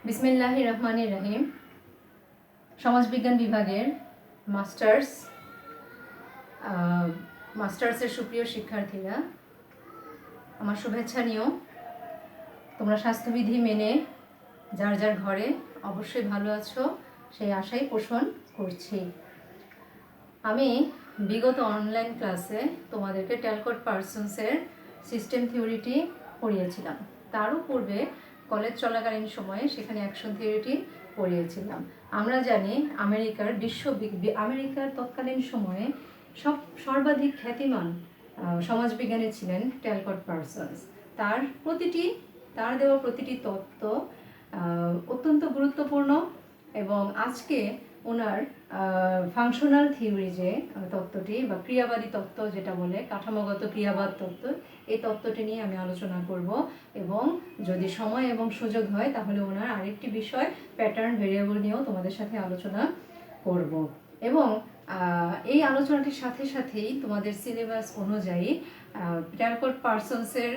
বিসমিল্লাহির রহমানির রহিম। সমাজবিজ্ঞান বিভাগের মাস্টার্সের সুপ্রিয় শিক্ষার্থীরা, আমার শুভেচ্ছা নিও। তোমরা স্বাস্থ্যবিধি মেনে যার যার ঘরে অবশ্যই ভালো আছো, সেই আশাই পোষণ করছি। আমি বিগত অনলাইন ক্লাসে তোমাদেরকে ট্যালকট পার্সনসের সিস্টেম থিওরিটি পড়িয়েছিলাম। তারও পূর্বে কলেজ চলাকালীন সময়ে সেখানে অ্যাকশন থিওরিটি পড়িয়েছিলাম। আমরা জানি আমেরিকার তৎকালীন সময়ে সর্বাধিক খ্যাতিমান সমাজবিজ্ঞানী ছিলেন ট্যালকট পার্সনস। তার দেওয়া প্রতিটি তত্ত্ব অত্যন্ত গুরুত্বপূর্ণ, এবং আজকে ওনার ফাংশনাল থিওরি যে তত্ত্বটি বা ক্রিয়াবাদী তত্ত্ব যেটা বলে, কাঠামোগত ক্রিয়াবাদ তত্ত্ব, এই তত্ত্বটি নিয়ে আমি আলোচনা করব। এবং যদি সময় এবং সুযোগ হয় তাহলে ওনার আরেকটি বিষয় প্যাটার্ন ভেরিয়েবল নিয়েও তোমাদের সাথে আলোচনা করব। এবং এই আলোচনাটির সাথে সাথেই তোমাদের সিলেবাস অনুযায়ী ট্যালকট পার্সনসের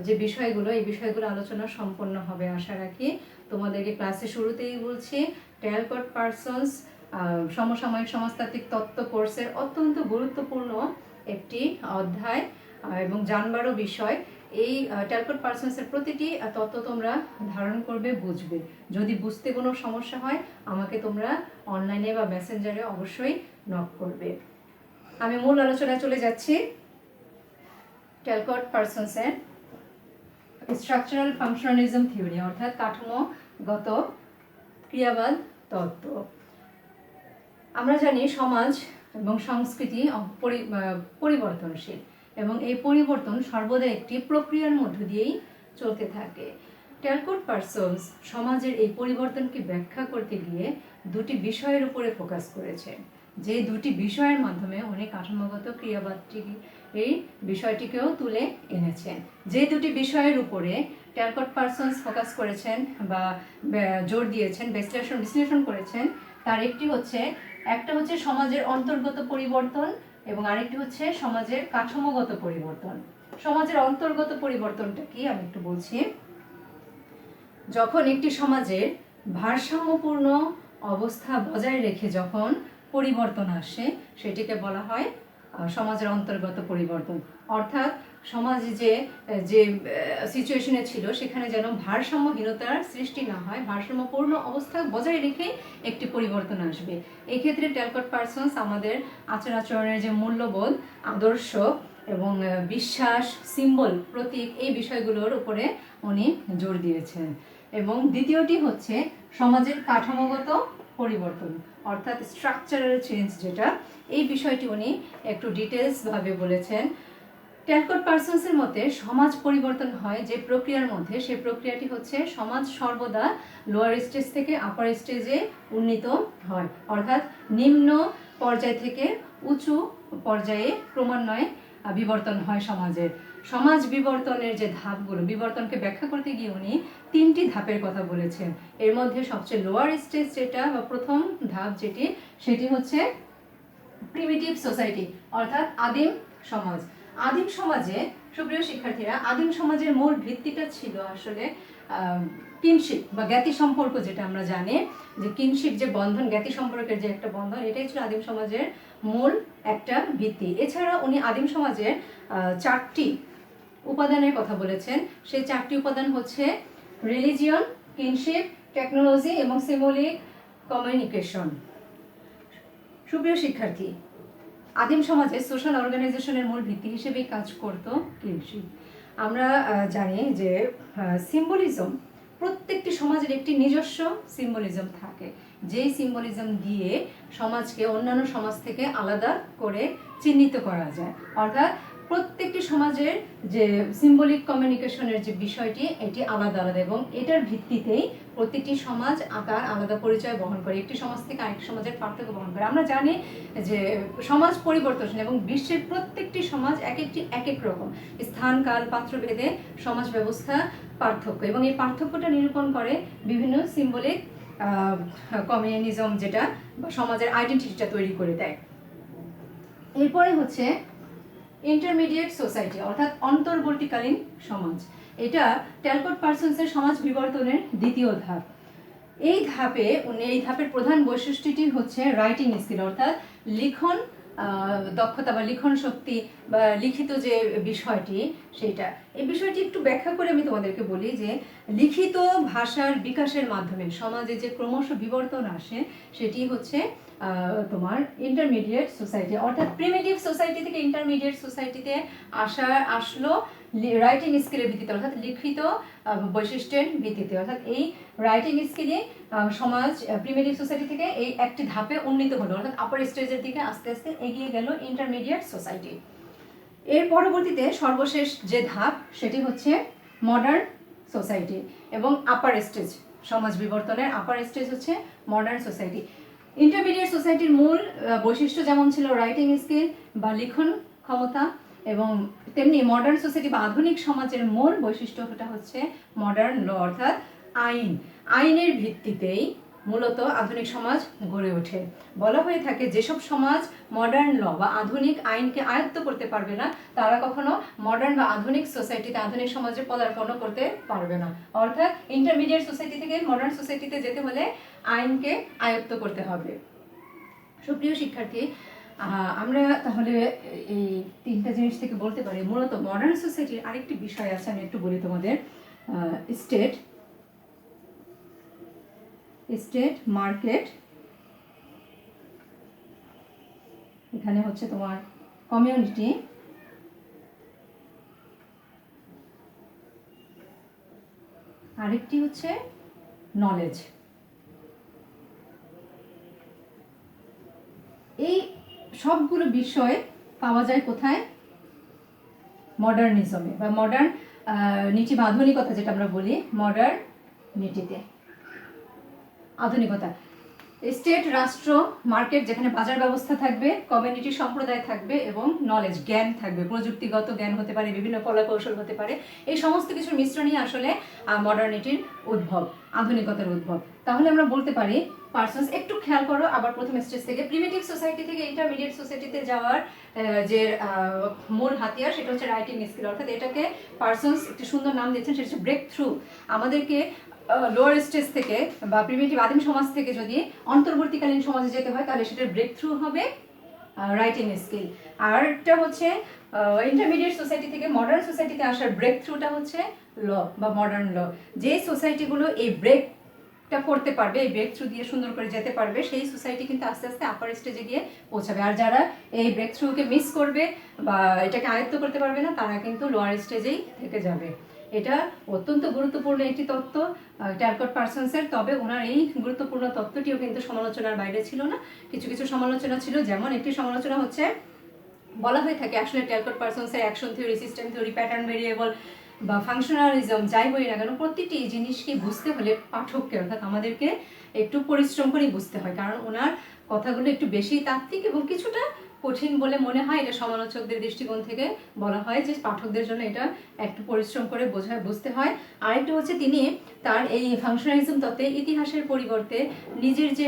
যে বিষয়গুলো, এই বিষয়গুলো আলোচনা সম্পন্ন হবে আশা রাখি। তোমাদেরকে ক্লাসে শুরুতেই বলছি, ট্যালকট পার্সনস সমসাময়িক সমাজতাত্ত্বিক তত্ত্ব কোর্সের অত্যন্ত গুরুত্বপূর্ণ একটি অধ্যায় এবং জানবারও বিষয়। এই ট্যালকট পার্সনসের প্রতিটি তত্ত্ব তোমরা ধারণ করবে, বুঝবে। যদি বুঝতে কোনো সমস্যা হয় আমাকে তোমরা অনলাইনে বা মেসেঞ্জারে অবশ্যই নক করবে। আমি মূল আলোচনায় চলে যাচ্ছি। ট্যালকট পার্সনসের স্ট্রাকচারাল ফাংশনালিজম থিওরি, অর্থাৎ কাঠামোগত ক্রিয়াবাদ তত্ত্ব। আমরা জানি সমাজ এবং সংস্কৃতি পরিবর্তনশীল, এবং এই পরিবর্তন সর্বদা একটি প্রক্রিয়ার মধ্য দিয়েই চলতে থাকে। ট্যালকট পার্সনস সমাজের এই পরিবর্তনকে ব্যাখ্যা করতে গিয়ে দুটি বিষয়ের উপরে ফোকাস করেছে, যে দুটি বিষয়ের মাধ্যমে উনি কাঠামোগত এই বিষয়টিকেও তুলে এনেছেন। যে দুটি বিষয়ের উপরে ট্যালকট পার্সনস ফোকাস করেছেন বা জোর দিয়েছেন, বিশ্লেষণ করেছেন, তার একটা হচ্ছে সমাজের অন্তর্গত পরিবর্তন, এবং আরেকটি হচ্ছে সমাজের কাঠামোগত পরিবর্তন। সমাজের অন্তর্গত পরিবর্তনটা কি আমি একটু বলছি। যখন একটি সমাজের ভারসাম্যপূর্ণ অবস্থা বজায় রেখে যখন পরিবর্তন আসে, সেটিকে বলা হয় সমাজের অন্তর্গত পরিবর্তন। অর্থাৎ সমাজ যে সিচুয়েশনে ছিল সেখানে যেন ভারসাম্যহীনতার সৃষ্টি না হয়, ভারসাম্যপূর্ণ অবস্থা বজায় রেখে একটি পরিবর্তন আসবে। এক্ষেত্রে ট্যালকট পার্সনস আমাদের আচার-আচরণের যে মূল্যবোধ, আদর্শ এবং বিশ্বাস, সিম্বল, প্রতীক, এই বিষয়গুলোর উপরে উনি জোর দিয়েছেন। এবং দ্বিতীয়টি হচ্ছে সমাজের কাঠামোগত পরিবর্তন, অর্থাৎ স্ট্রাকচারাল চেঞ্জ, যেটা এই বিষয়টি উনি একটু ডিটেলসভাবে বলেছেন। ট্যালকট পার্সনসের মতে সমাজ পরিবর্তন হয় যে প্রক্রিয়ার মধ্যে, সেই প্রক্রিয়াটি হচ্ছে সমাজ সর্বদা লোয়ার স্টেজ থেকে আপার স্টেজে উন্নীত হয়, অর্থাৎ নিম্ন পর্যায় থেকে উঁচু পর্যায়ে ক্রমান্বয়ে বিবর্তন হয় সমাজের। সমাজ বিবর্তনের যে ধাপগুলো, বিবর্তনকে ব্যাখ্যা করতে গিয়ে উনি তিনটি ধাপের কথা বলেছেন। এর মধ্যে সবচেয়ে লোয়ার স্টেজ যেটা বা প্রথম ধাপ সেটি হচ্ছে প্রিমিটিভ সোসাইটি, অর্থাৎ আদিম সমাজ। আদিম সমাজে, সুপ্রিয় শিক্ষার্থীরা, আদিম সমাজের মূল ভিত্তিটা ছিল আসলে কিনশিপ বা জ্ঞাতি সম্পর্ক, যেটা আমরা জানি যে কিনশিপ যে বন্ধন, জ্ঞাতি সম্পর্কের যে একটা বন্ধন, এটাই ছিল আদিম সমাজের মূল একটা ভিত্তি। এছাড়া উনি আদিম সমাজের 4টি উপাদানের কথা বলেছেন। সেই 4টি উপাদান হচ্ছে রিলিজিয়ন, কিনশিপ, টেকনোলজি এবং সিম্বলিক কমিউনিকেশন। সুপ্রিয় শিক্ষার্থী, আদিম সমাজে সোশ্যাল অর্গানাইজেশনের মূল ভিত্তি হিসেবেই কাজ করত কিনশিপ। আমরা জানি যে সিম্বলিজম, প্রত্যেকটি সমাজের একটি নিজস্ব সিম্বলিজম থাকে, যেই সিম্বলিজম দিয়ে সমাজকে অন্যান্য সমাজ থেকে আলাদা করে চিহ্নিত করা যায়। অর্থাৎ প্রত্যেকটি সমাজের যে সিম্বলিক কমিউনিকেশনের যে বিষয়টি, এটি আলাদা আলাদা, এবং এটার ভিত্তিতেই প্রত্যেকটি সমাজ তার আলাদা পরিচয় বহন করে, একটি সমাজ থেকে আরেকটি সমাজের পার্থক্য বহন করে। আমরা জানি যে সমাজ পরিবর্তনশীল, এবং বিশ্বের প্রত্যেকটি সমাজ এক এক রকম, স্থান, কাল, পাত্র ভেদে সমাজ ব্যবস্থা পার্থক্য, এবং এই পার্থক্যটা নিরূপণ করে বিভিন্ন সিম্বলিক কমিউনিজম, যেটা সমাজের আইডেন্টিটিটা তৈরি করে দেয়। এরপরে হচ্ছে ইন্টারমিডিয়েট সোসাইটি, অর্থাৎ অন্তর্বর্তীকালীন সমাজ। এটা ট্যালকট পার্সনসের সমাজ বিবর্তনের দ্বিতীয় ধাপ। এই ধাপের প্রধান বৈশিষ্ট্যটি হচ্ছে রাইটিং স্কিল, অর্থাৎ লিখন দক্ষতা বা লিখন শক্তি বা লিখিত যে বিষয়টি সেটা। এই বিষয়টি একটু ব্যাখ্যা করে আমি তোমাদেরকে বলি যে লিখিত ভাষার বিকাশের মাধ্যমে সমাজে যে ক্রমশ বিবর্তন আসে সেটি হচ্ছে তোমার ইন্টারমিডিয়েট সোসাইটি, অর্থাৎ প্রিমিটিভ সোসাইটি থেকে ইন্টারমিডিয়েট সোসাইটিতে আসলো রাইটিং স্কিলের ভিত্তিতে, অর্থাৎ লিখিত বৈশিষ্ট্যের ভিত্তিতে। অর্থাৎ এই রাইটিং স্কিলে সমাজ প্রিমিটিভ সোসাইটি থেকে এই একটি ধাপে উন্নীত হলো, অর্থাৎ আপার স্টেজের দিকে আস্তে আস্তে এগিয়ে গেল ইন্টারমিডিয়েট সোসাইটি। এর পরবর্তীতে সর্বশেষ যে ধাপ সেটি হচ্ছে মডার্ন সোসাইটি এবং আপার স্টেজ, সমাজ বিবর্তনের আপার স্টেজ হচ্ছে মডার্ন সোসাইটি। ইন্টারমিডিয়েট সোসাইটির মূল বৈশিষ্ট্য যেমন ছিল রাইটিং স্কিল বা লিখন ক্ষমতা, এবং তেমনি মডার্ন সোসাইটি বা আধুনিক সমাজের মূল বৈশিষ্ট্যটা হচ্ছে মডার্ন ল, অর্থাৎ আইনের ভিত্তিতেই মূলত আধুনিক সমাজ গড়ে ওঠে। বলা হয়ে থাকে যেসব সমাজ মডার্ন ল বা আধুনিক আইনকে আয়ত্ত করতে পারবে না তারা কখনো মডার্ন বা আধুনিক সোসাইটিতে, আধুনিক সমাজে পদার্পণ করতে পারবে না। অর্থাৎ ইন্টারমিডিয়েট সোসাইটি থেকে মডার্ন সোসাইটিতে যেতে হলে আইনকে আয়ত্ত করতে হবে। সুপ্রিয় শিক্ষার্থী, আমরা তাহলে এই তিনটা জিনিস থেকে বলতে পারি মূলত মডার্ন সোসাইটির আরেকটি বিষয় আছে, আমি একটু বলি তোমাদের। স্টেট মার্কেট, এখানে হচ্ছে তোমার কমিউনিটি, আরেকটি হচ্ছে নলেজ। এই সবগুলো বিষয় পাওয়া যায় কোথায়? মডার্নিজমে বা মডার্ন নীতি বা আধুনিকতা, যেটা আমরা বলি মডার্ন নীতিতে, আধুনিকতা। স্টেট রাষ্ট্র, মার্কেট যেখানে বাজার ব্যবস্থা থাকবে, কমিউনিটি সম্প্রদায় থাকবে, এবং নলেজ জ্ঞান থাকবে, প্রযুক্তিগত জ্ঞান হতে পারে, বিভিন্ন কলা কৌশল হতে পারে। এই সমস্ত কিছুর মিশ্রণই আসলে মডার্নিটির উদ্ভব, আধুনিকতার উদ্ভব। তাহলে আমরা বলতে পারি পার্সনস, একটু খেয়াল করো আবার প্রথম স্টেজ থেকে প্রিমিটিভ সোসাইটি থেকে ইন্টারমিডিয়েট সোসাইটিতে যাওয়ার যে মূল হাতিয়ার সেটা হচ্ছে রাইটিং স্কিল, অর্থাৎ এটাকে পার্সনস একটি সুন্দর নাম দিয়েছেন, সেটা হচ্ছে ব্রেক থ্রু। আমাদেরকে লোয়ার স্টেজ থেকে বা প্রিমিটিভ আদিম সমাজ থেকে যদি অন্তর্বর্তীকালীন সমাজে যেতে হয় তাহলে সেটার ব্রেক থ্রু হবে রাইটিং স্কিল। আর এটা হচ্ছে ইন্টারমিডিয়েট সোসাইটি থেকে মডার্ন সোসাইটিতে আসার ব্রেক থ্রুটা হচ্ছে ল বা মডার্ন ল। যে সোসাইটিগুলো এই ব্রেকটা করতে পারবে, এই ব্রেক থ্রু দিয়ে সুন্দর করে যেতে পারবে, সেই সোসাইটি কিন্তু আস্তে আস্তে আপার স্টেজে গিয়ে পৌঁছাবে। আর যারা এই ব্রেক থ্রুকে মিস করবে বা এটাকে আয়ত্ত করতে পারবে না তারা কিন্তু লোয়ার স্টেজেই থেকে যাবে। এটা অত্যন্ত গুরুত্বপূর্ণ একটি তত্ত্ব ট্যালকট পার্সনসের। তবে ওনার এই গুরুত্বপূর্ণ তত্ত্বটিও কিন্তু সমালোচনার বাইরে ছিল না, কিছু কিছু সমালোচনা ছিল। যেমন একটি সমালোচনা হচ্ছে, বলা হয়ে থাকে আসলে ট্যালকট পার্সনসের action theory, system theory, pattern variable বা ফাংশনালিজম যাই বলি না কেন, প্রতিটি জিনিসকে বুঝতে হলে পাঠককে, অর্থাৎ আমাদেরকে একটু পরিশ্রম করেই বুঝতে হয়, কারণ ওনার কথাগুলো একটু বেশি তাত্ত্বিক এবং কিছুটা কঠিন বলে মনে হয়। এটা সমালোচকদের দৃষ্টিকোণ থেকে বলা হয় যে পাঠকদের জন্য এটা একটু পরিশ্রম করে বুঝতে হয়। আরেকটা হচ্ছে তিনি তার এই ফাংশনালিজম তত্ত্বে ইতিহাসের পরিবর্তে নিজের যে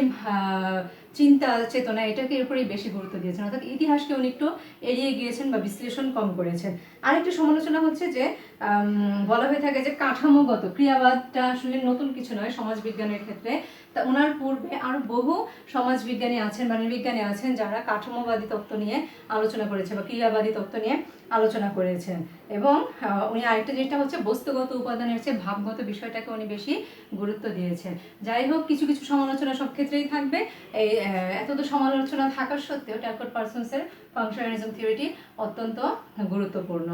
চিন্তা চেতনা এটাকে এর উপরেই বেশি গুরুত্ব দিয়েছেন, অর্থাৎ ইতিহাসকে উনি একটু এড়িয়ে গিয়েছেন বা বিশ্লেষণ কম করেছেন। আরেকটি সমালোচনা হচ্ছে যে বলা হয়ে থাকে যে কাঠামোগত ক্রিয়াবাদটা আসলে নতুন কিছু নয় সমাজবিজ্ঞানের ক্ষেত্রে। তা ওনার পূর্বে আরও বহু সমাজবিজ্ঞানী আছেন বা নৃবিজ্ঞানী আছেন যারা কাঠামোবাদী তত্ত্ব নিয়ে আলোচনা করেছে বা ক্রিয়াবাদী তত্ত্ব নিয়ে আলোচনা করেছেন। এবং উনি আরেকটা যেটা হচ্ছে বস্তুগত উপাদানের চেয়ে ভাবগত বিষয়টাকে উনি বেশি গুরুত্ব দিয়েছেন। যাই হোক, কিছু কিছু সমালোচনা সব ক্ষেত্রেই থাকবে। এই এত সমালোচনা থাকার সত্ত্বেও ট্যালকট পার্সনসের ফাংশনালিজম থিওরিটি অত্যন্ত গুরুত্বপূর্ণ।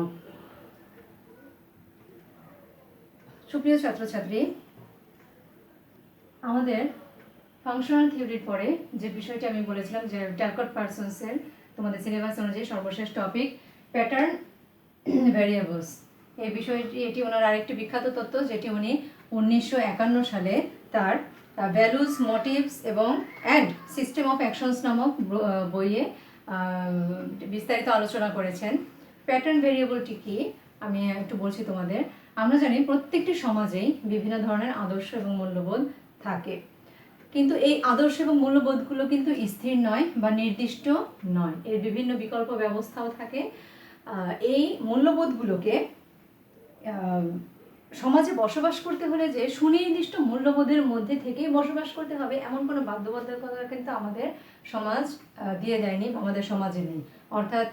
সুপ্রিয় ছাত্রছাত্রী, আমাদের ফাংশনাল থিওরির পরে যে বিষয়টি আমি বলেছিলাম যে ট্যালকট পার্সনসের তোমাদের সিলেবাস অনুযায়ী সর্বশেষ টপিক প্যাটার্ন ভ্যারিয়েবলস। এই বিষয়টি, এটি ওনার আরেকটি বিখ্যাত তত্ত্ব যেটি উনি 1951 সালে তার ভ্যালুজ, মোটিভস এবং অ্যান্ড সিস্টেম অফ অ্যাকশনস নামক বইয়ে বিস্তারিত আলোচনা করেছেন। প্যাটার্ন ভ্যারিয়েবলটি কি আমি একটু বলছি তোমাদের। আমরা জানি প্রত্যেকটি সমাজেই বিভিন্ন ধরনের আদর্শ এবং মূল্যবোধ থাকে, কিন্তু এই আদর্শ এবং মূল্যবোধগুলো কিন্তু স্থির নয় বা নির্দিষ্ট নয়, এর বিভিন্ন বিকল্প ব্যবস্থাও থাকে। এই মূল্যবোধগুলোকে সমাজে বসবাস করতে হলে যে সুনির্দিষ্ট মূল্যবোধের মধ্যে থেকেই বসবাস করতে হবে এমন কোনো বাধ্যবাধকতা কিন্তু আমাদের সমাজ দিয়ে দেয়নি, আমাদের সমাজে নেই। অর্থাৎ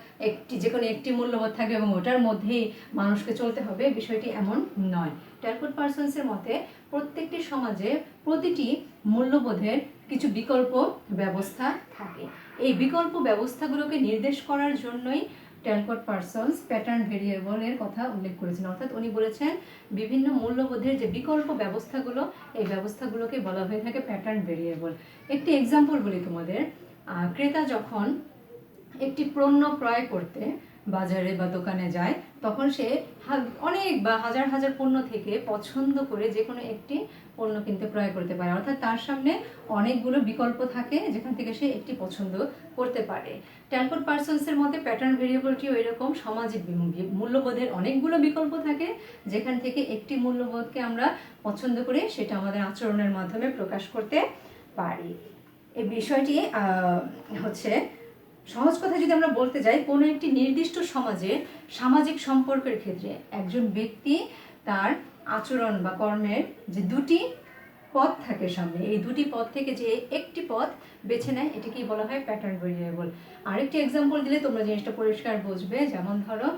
যে কোনো একটি মূল্যবোধ থাকবে এবং ওটার মধ্যেই মানুষকে চলতে হবে, বিষয়টি এমন নয়। ট্যালকট পার্সনসের মতে প্রত্যেকটি সমাজে প্রতিটি মূল্যবোধের কিছু বিকল্প ব্যবস্থা থাকে। এই বিকল্প ব্যবস্থাগুলোকে নির্দেশ করার জন্যই ট্যালকট পার্সনস প্যাটার্ন ভেরিয়েবলের কথা উল্লেখ করেছেন। অর্থাৎ উনি বলেছেন বিভিন্ন মূল্যবোধের যে বিকল্প ব্যবস্থাগুলো, এই ব্যবস্থাগুলোকে বলা হয়ে থাকে প্যাটার্ন ভেরিয়েবল। একটি এক্সাম্পল বলি তোমাদের। ক্রেতা যখন একটি পণ্য ক্রয় করতে বাজারে বা দোকানে যায়, তখন সে অনেক বা হাজার হাজার পণ্য থেকে পছন্দ করে যে কোনো একটি পণ্য কিনতে ক্রয় করতে পারে। অর্থাৎ তার সামনে অনেকগুলো বিকল্প থাকে যেখান থেকে সে একটি পছন্দ করতে পারে। ট্যালকট পার্সনসের মতে প্যাটার্ন ভেরিয়েবলটিও এরকম, সামাজিক মূল্যবোধের অনেকগুলো বিকল্প থাকে যেখান থেকে একটি মূল্যবোধকে আমরা পছন্দ করে সেটা আমাদের আচরণের মাধ্যমে প্রকাশ করতে পারি। এই বিষয়টি হচ্ছে সহজ কথা যদি আমরা বলতে যাই, কোনো একটি নির্দিষ্ট সমাজে সামাজিক সম্পর্কের ক্ষেত্রে একজন ব্যক্তি তার আচরণ বা কর্মের যে দুটি পথ থাকে সামনে, এই দুটি পথ থেকে যে একটি পথ বেছে নেয়, এটাকেই বলা হয় প্যাটার্ন ভেরিয়েবল। আরেকটি এক্সাম্পল দিলে তোমরা জিনিসটা পরিষ্কার বুঝবে। যেমন ধরো,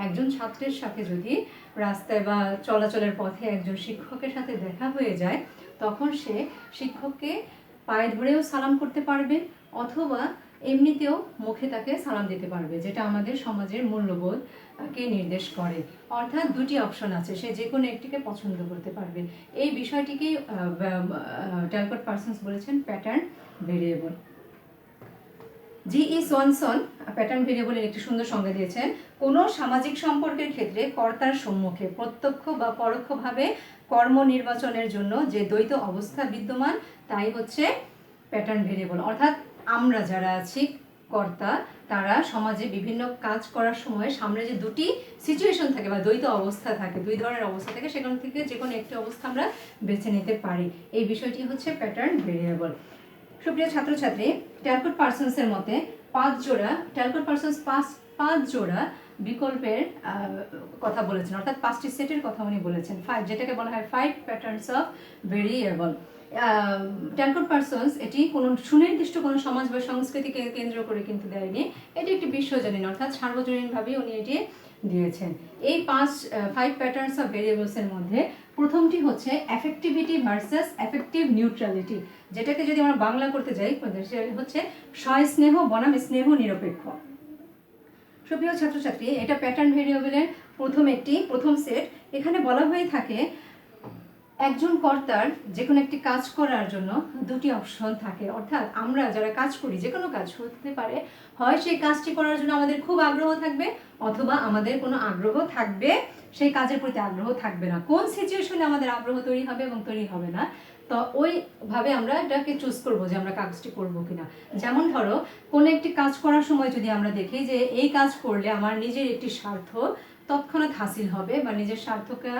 একজন ছাত্রের সাথে যদি রাস্তায় বা চলাচলের পথে একজন শিক্ষকের সাথে দেখা হয়ে যায়, তখন সে শিক্ষককে পায়ে ধরেও সালাম করতে পারবে অথবা এমনিতেও মুখে তাকে সালাম দিতে পারবে, যেটা আমাদের সমাজের মূল্যবোধকে নির্দেশ করে। অর্থাৎ দুটি অপশন আছে, সে যে কোনো একটিকে পছন্দ করতে পারবে। এই বিষয়টিকেই ট্যালকট পার্সনস বলেছেন প্যাটার্ন ভেরিয়েবল। জি.ই. সোয়ানসন প্যাটার্ন ভেরিয়েবলের একটি সুন্দর সংজ্ঞা দিয়েছেন। কোনো সামাজিক সম্পর্কের ক্ষেত্রে কর্তার সম্মুখে প্রত্যক্ষ বা পরোক্ষভাবে কর্ম নির্বাচনের জন্য যে দ্বৈত অবস্থা বিদ্যমান, তাই হচ্ছে প্যাটার্ন ভেরিয়েবল। অর্থাৎ আমরা যারা আছি কর্তা, তারা সমাজে বিভিন্ন কাজ করার সময় সামনে যে দুটি সিচুয়েশন থাকে বা দ্বৈত অবস্থা থাকে, দুই ধরনের অবস্থা থাকে, সেখান থেকে যে কোনো একটি অবস্থা আমরা বেছে নিতে পারি। এই বিষয়টি হচ্ছে প্যাটার্ন ভেরিয়েবল। সুপ্রিয় ছাত্রছাত্রী, ট্যালকট পার্সনসের মতে ট্যালকট পার্সনস পাঁচ জোড়া বিকল্পের কথা বলেছেন। অর্থাৎ 5টি সেটের কথা উনি বলেছেন, যেটাকে বলা হয় 5 প্যাটার্নস অফ ভেরিয়েবল। ট্যালকট পার্সনস এটি কোনো সুনির্দিষ্ট কোনো সমাজ বা সংস্কৃতিকে কেন্দ্র করে কিন্তু দেয়নি, এটি একটি বিশ্বজনীন অর্থাৎ সার্বজনীনভাবে উনি এটি দিয়েছেন। এই 5 প্যাটার্নস অফ ভেরিয়েবলসের মধ্যে প্রথমটি হচ্ছে অ্যাফেক্টিভিটি ভার্সাস অ্যাফেক্টিভ নিউট্রালিটি, যেটাকে যদি আমরা বাংলা করতে যাই হচ্ছে স্নেহ বনাম স্নেহ নিরপেক্ষ। সুপ্রিয় ছাত্রছাত্রী, এটা প্যাটার্ন ভেরিয়েবলের প্রথম সেট। এখানে বলা হয়ে থাকে একজন কর্তার যে কোনো একটি কাজ করার জন্য দুটি অপশন থাকে। অর্থাৎ আমরা যারা কাজ করি, যে কোনো কাজ হতে পারে, হয় সেই কাজটি করার জন্য আমাদের খুব আগ্রহ থাকবে অথবা আমাদের কোনো আগ্রহ থাকবে, সেই কাজের প্রতি আগ্রহ থাকবে না। কোন সিচুয়েশনে আমাদের আগ্রহ তৈরি হবে এবং তৈরি হবে না, তো ওইভাবে আমরা এটাকে চুজ করবো যে আমরা কাজটি করবো কিনা। যেমন ধরো, কোনো একটি কাজ করার সময় যদি আমরা দেখি যে এই কাজ করলে আমার নিজের একটি স্বার্থ তৎক্ষণাৎ হাসিল হবে বা নিজের স্বার্থকে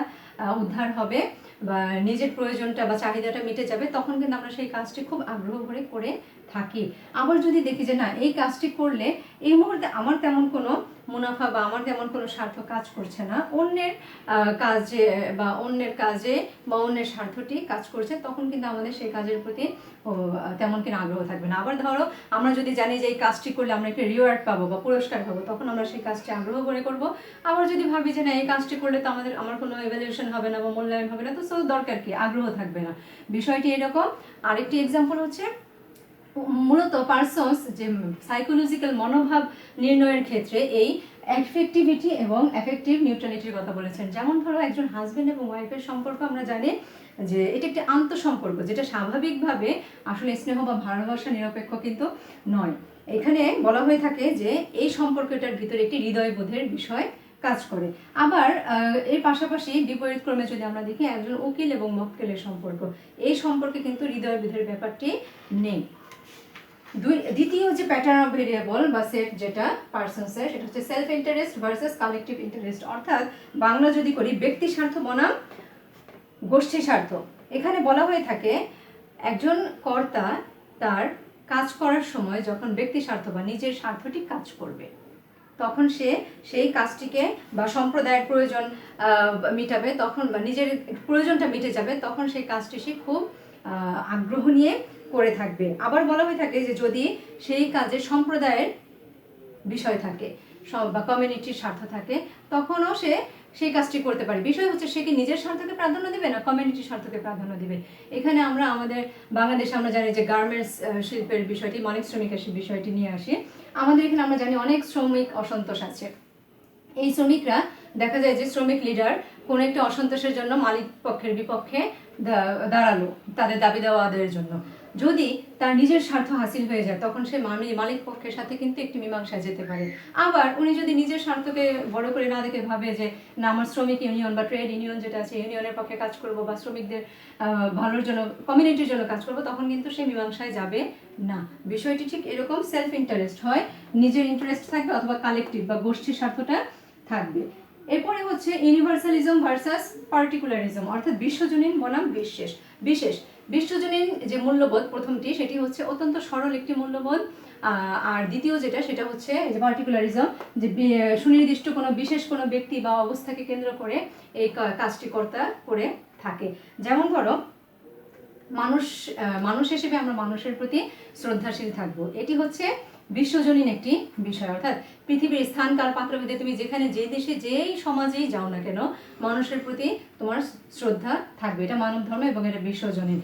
উদ্ধার হবে বা নিজের প্রয়োজনটা বা চাহিদাটা মিটে যাবে, তখন কিন্তু আমরা সেই কাজটি খুব আগ্রহ ভরে করে থাকি। আবার যদি দেখি যে না, এই কাজটি করলে এই মুহূর্তে আমার তেমন কোনো মুনাফা বা আমার তেমন কোনো স্বার্থ কাজ করছে না, অন্যের কাজে বা অন্যের স্বার্থটি কাজ করছে, তখন কিন্তু আমাদের সেই কাজের প্রতি তেমন কোনো আগ্রহ থাকবে না। আবার ধরো, আমরা যদি জানি যে এই কাজটি করলে আমরা একটা রিওয়ার্ড পাবো বা পুরস্কার পাবো, তখন আমরা সেই কাজটি আগ্রহ করে করব। আবার যদি ভাবি যে না, এই কাজটি করলে তো আমার কোনো এভালুয়েশন হবে না বা মূল্যায়ন হবে না, তো দরকার কি, আগ্রহ থাকবে না। বিষয়টি এরকম। আরেকটি এক্সাম্পল হচ্ছে, মূলত পার্সনস যে সাইকোলজিক্যাল মনোভাব নির্ণয়ের ক্ষেত্রে এই অ্যাফেক্টিভিটি এবং অ্যাফেক্টিভ নিউট্রালিটির কথা বলেছেন। যেমন ধরো, একজন হাজব্যান্ড এবং ওয়াইফের সম্পর্ক আমরা জানি যে এটি একটি আন্তঃসম্পর্ক, যেটা স্বাভাবিকভাবে আসলে স্নেহ বা ভালোবাসা নিরপেক্ষ কিন্তু নয়। এখানে বলা হয়ে থাকে যে এই সম্পর্কটার ভিতরে একটি হৃদয়বোধের বিষয় কাজ করে। আবার এর পাশাপাশি বিপরীতক্রমে যদি আমরা দেখি একজন উকিল এবং মক্কেলের সম্পর্ক, এই সম্পর্কে কিন্তু হৃদয়বোধের ব্যাপারটি নেই। দ্বিতীয় যে প্যাটার্ন অফ ভেরিয়েবল বা সেট যেটা পার্সনসের, সেটা হচ্ছে self interest versus collective interest. অর্থাৎ বাংলা যদি করি, ব্যক্তি স্বার্থ বনাম গোষ্ঠী স্বার্থ। এখানে বলা হয়ে থাকে একজন কর্তা তার কাজ করার সময় যখন ব্যক্তি স্বার্থ বা নিজের স্বার্থটি কাজ করবে, তখন সে সেই কাজটিকে বা সম্প্রদায়ের প্রয়োজন মিটাবে, তখন বা নিজের প্রয়োজনটা মিটে যাবে, তখন সেই কাজটি সে খুব আগ্রহ নিয়ে করে থাকবে। আবার বলা হয়ে থাকে যে যদি সেই কাজে সম্প্রদায়ের বিষয় থাকে বা কমিউনিটির স্বার্থ থাকে, তখনও সে সেই কাজটি করতে পারে। বিষয় হচ্ছে সে কি নিজের স্বার্থকে প্রাধান্য দেবে না কমিউনিটির স্বার্থকে প্রাধান্য দেবে। এখানে আমরা আমাদের বাংলাদেশে আমরা জানি যে গার্মেন্টস শিল্পের বিষয়টি, মালিক শ্রমিকের বিষয়টি নিয়ে আসি। আমাদের এখানে আমরা জানি অনেক শ্রমিক অসন্তোষ আছে। এই শ্রমিকরা দেখা যায় যে শ্রমিক লিডার কোনো একটা অসন্তোষের জন্য মালিক পক্ষের বিপক্ষে দাঁড়ালো তাদের দাবি দেওয়া আদায়ের জন্য। যদি তার নিজের স্বার্থ হাসিল হয়ে যায় তখন সে মালিক পক্ষের সাথে কিন্তু একটি মীমাংসায় যেতে পারে। আবার উনি যদি নিজের স্বার্থকে বড় করে না দেখে ভাবে যে না আমার শ্রমিক ইউনিয়ন বা ট্রেড ইউনিয়ন যেটা আছে ইউনিয়নের পক্ষে কাজ করব বা শ্রমিকদের ভালোর জন্য কমিউনিটির জন্য কাজ করব, তখন কিন্তু সে মীমাংসায় যাবে না। বিষয়টি ঠিক এরকম, সেলফ ইন্টারেস্ট হয়, নিজের ইন্টারেস্ট থাকবে অথবা কালেকটিভ বা গোষ্ঠীর স্বার্থটা থাকবে। এরপরে হচ্ছে ইউনিভার্সালিজম ভার্সাস পার্টিকুলারিজম, অর্থাৎ বিশ্বজনীন বনাম বিশেষ। বিশ্বজনীন যে মূল্যবোধ প্রথমটি সেটি হচ্ছে অত্যন্ত সরল একটি মূল্যবোধ, আর দ্বিতীয় যেটা সেটা হচ্ছে যে পার্টিকুলারিজম, যে সুনির্দিষ্ট কোনো বিশেষ কোনো ব্যক্তি বা অবস্থাকে কেন্দ্র করে এই কাজটি কর্তা করে থাকে। যেমন ধরো মানুষ হিসেবে আমরা মানুষের প্রতি শ্রদ্ধাশীল থাকবো, এটি হচ্ছে বিশ্বজনীন একটি বিষয়। অর্থাৎ পৃথিবীর স্থান কাল পাত্রভেদে তুমি যেখানে যে দেশে যেই সমাজেই যাও না কেন মানুষের প্রতি তোমার শ্রদ্ধা থাকবে, এটা মানব ধর্ম এবং এটা বিশ্বজনীন।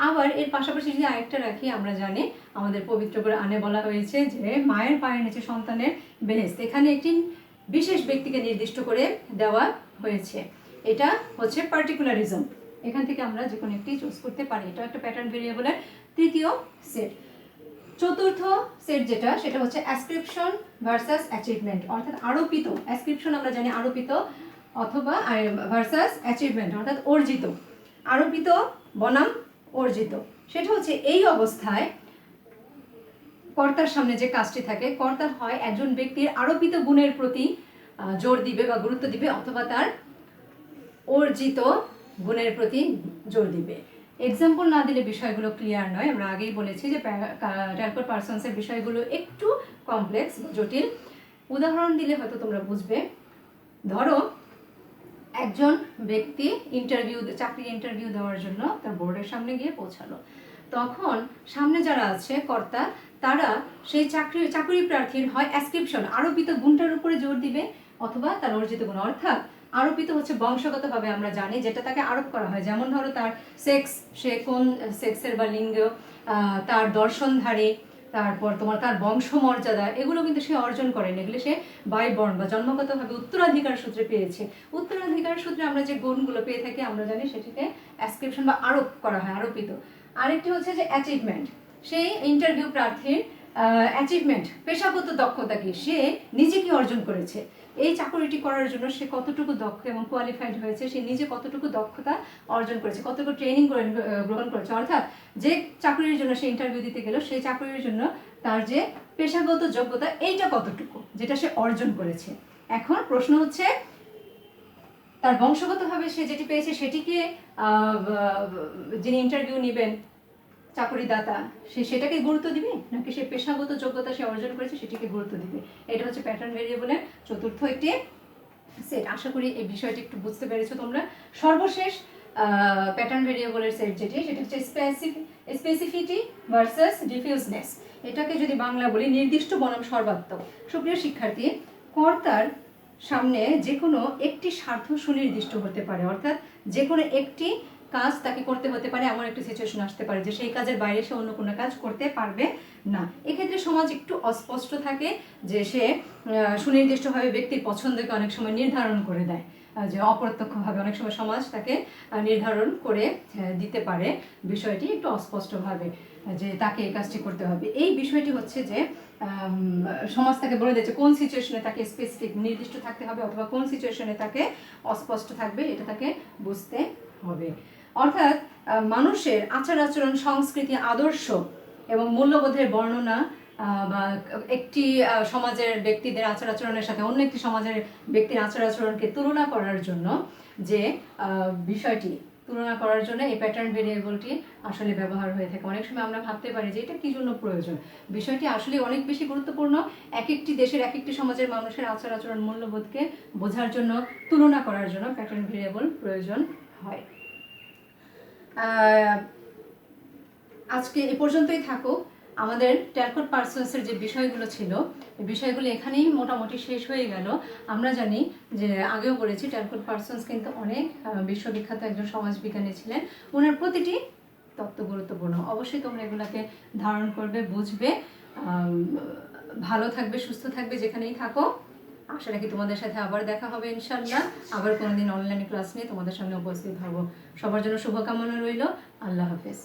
আবার এর পাশাপাশি যদি আরেকটা রাখি, আমরা জানি আমাদের পবিত্র করে আনে বলা হয়েছে যে মায়ের পায়ের নিচে সন্তানের বেহেশত, এখানে একটি বিশেষ ব্যক্তিকে নির্দিষ্ট করে দেওয়া হয়েছে, এটা হচ্ছে পার্টিকুলারিজম। এখান থেকে আমরা যে কোনো একটি চুজ করতে পারি, এটা একটা প্যাটার্ন ভেরিয়েবলের তৃতীয় সেট। চতুর্থ সেট যেটা সেটা হচ্ছে অ্যাসক্রিপশন ভার্সাস অ্যাচিভমেন্ট, অর্থাৎ আরোপিত। অ্যাসক্রিপশন আমরা জানি আরোপিত অথবা ভার্সাস অ্যাচিভমেন্ট অর্থাৎ অর্জিত। আরোপিত বনাম অর্জিত, সেটা হচ্ছে এই অবস্থায় কর্তার সামনে যে কাজটি থাকে, কর্তার হয় একজন ব্যক্তির আরোপিত গুণের প্রতি জোর দিবে বা গুরুত্ব দিবে অথবা তার অর্জিত গুণের প্রতি জোর দিবে। এক্সাম্পল না দিলে বিষয়গুলো ক্লিয়ার নয়, আমরা আগেই বলেছি যে ট্যালকট পারসনসের বিষয়গুলো একটু কমপ্লেক্স জটিল। উদাহরণ দিলে হয়তো তোমরা বুঝবে। ধরো একজন ব্যক্তি চাকরির ইন্টারভিউ দেওয়ার জন্য তার বোর্ডের সামনে গিয়ে পৌঁছালো, তখন সামনে যারা আছে কর্তা তারা সেই চাকরি প্রার্থীর হয় অ্যাসক্রিপশন আরোপিত গুণটার উপরে জোর দিবে অথবা তার অর্জিত গুণ। অর্থাৎ আরোপিত হচ্ছে বংশগতভাবে আমরা জানি যেটা তাকে আরোপ করা হয়, যেমন ধরো তার সেক্স, সে কোন সেক্সের বা লিঙ্গ, তার দর্শনধারী, তারপর তোমার তার বংশমর্যাদা, এগুলো কিন্তু সে অর্জন করেনি, এগুলো সে বাই বর্ন বা জন্মগতভাবে উত্তরাধিকার সূত্রে পেয়েছে। উত্তরাধিকার সূত্রে আমরা যে গুণগুলো পেয়ে থাকি আমরা জানি সেটিকে অ্যাসক্রিপশন বা আরোপ করা হয়, আরোপিত। আরেকটি হচ্ছে যে অ্যাচিভমেন্ট, সেই ইন্টারভিউ প্রার্থীর অ্যাচিভমেন্ট, পেশাগত দক্ষতা কি, সে নিজে কি অর্জন করেছে, এই চাকরিটি করার জন্য সে কতটুকু দক্ষ এবং কোয়ালিফাইড হয়েছে, সে নিজে কতটুকু দক্ষতা অর্জন করেছে, কতটুকু ট্রেনিং গ্রহণ করেছে। অর্থাৎ যে চাকরির জন্য সে ইন্টারভিউ দিতে গেল সেই চাকরির জন্য তার যে পেশাগত যোগ্যতা এইটা কতটুকু যেটা সে অর্জন করেছে। এখন প্রশ্ন হচ্ছে তার বংশগতভাবে সে যেটি পেয়েছে সেটিকে যিনি ইন্টারভিউ নেবেন চাকরিদাতা সে সেটাকে গুরুত্ব দিবে নাকি সে পেশাগত যোগ্যতা সে অর্জন করেছে সেটিকে গুরুত্ব দিবে। এটা হচ্ছে প্যাটার্ন ভেরিয়েবলের চতুর্থ একটি সেট। আশা করি এই বিষয়টি একটু বুঝতে পেরেছো তোমরা। সর্বশেষ প্যাটার্ন ভেরিয়েবলের সেট যেটি সেটা হচ্ছে স্পেসিফিটি ভার্সাস ডিফিউজনেস। এটাকে যদি বাংলা বলি নির্দিষ্ট বনাম সর্বাত্মক। সুপ্রিয় শিক্ষার্থী, কর্তার সামনে যে কোনো একটি স্বার্থ সুনির্দিষ্ট হতে পারে, অর্থাৎ যে কোনো একটি কাজ তাকে করতে হতে পারে, এমন একটি সিচুয়েশন আসতে পারে যে সেই কাজের বাইরে সে অন্য কোনো কাজ করতে পারবে না। এক্ষেত্রে সমাজ একটু অস্পষ্ট থাকে যে সে সুনির্দিষ্টভাবে ব্যক্তির পছন্দকে অনেক সময় নির্ধারণ করে দেয়, যে অপ্রত্যক্ষভাবে অনেক সময় সমাজ তাকে নির্ধারণ করে দিতে পারে বিষয়টি একটু অস্পষ্টভাবে যে তাকে এই কাজটি করতে হবে। এই বিষয়টি হচ্ছে যে সমাজ তাকে বলে দিচ্ছে কোন সিচুয়েশনে তাকে স্পেসিফিক নির্দিষ্ট থাকতে হবে অথবা কোন সিচুয়েশনে তাকে অস্পষ্ট থাকবে, এটা তাকে বুঝতে হবে। অর্থাৎ মানুষের আচার আচরণ, সংস্কৃতি, আদর্শ এবং মূল্যবোধের বর্ণনা বা একটি সমাজের ব্যক্তিদের আচার আচরণের সাথে অন্য একটি সমাজের ব্যক্তির আচার আচরণকে তুলনা করার জন্য যে বিষয়টি তুলনা করার জন্য এই প্যাটার্ন ভেরিয়েবলটি আসলে ব্যবহার হয়ে থাকে। অনেক সময় আমরা ভাবতে পারি যে এটা কী জন্য প্রয়োজন। বিষয়টি আসলে অনেক বেশি গুরুত্বপূর্ণ। এক একটি দেশের এক একটি সমাজের মানুষের আচার আচরণ মূল্যবোধকে বোঝার জন্য, তুলনা করার জন্য প্যাটার্ন ভেরিয়েবল প্রয়োজন হয়। আজকে এ পর্যন্তই থাকুক। আমাদের টেলকোট পার্সনসের যে বিষয়গুলো ছিল, এই বিষয়গুলো এখানেই মোটামুটি শেষ হয়ে গেল। আমরা জানি যে আগেও বলেছি টেলকোট পার্সনস কিন্তু অনেক বিশ্ববিখ্যাত একজন সমাজবিজ্ঞানী ছিলেন। ওনার প্রতিটি তত্ত্ব গুরুত্বপূর্ণ। অবশ্যই তোমরা এগুলোকে ধারণ করবে, বুঝবে, ভালো থাকবে, সুস্থ থাকবে যেখানেই থাকো। আশা রাখি তোমাদের সাথে আবার দেখা হবে ইনশাল্লাহ। আবার কোনোদিন অনলাইন ক্লাস নিয়ে তোমাদের সামনে উপস্থিত হব। সবার জন্য শুভকামনা রইল। আল্লাহ হাফেজ।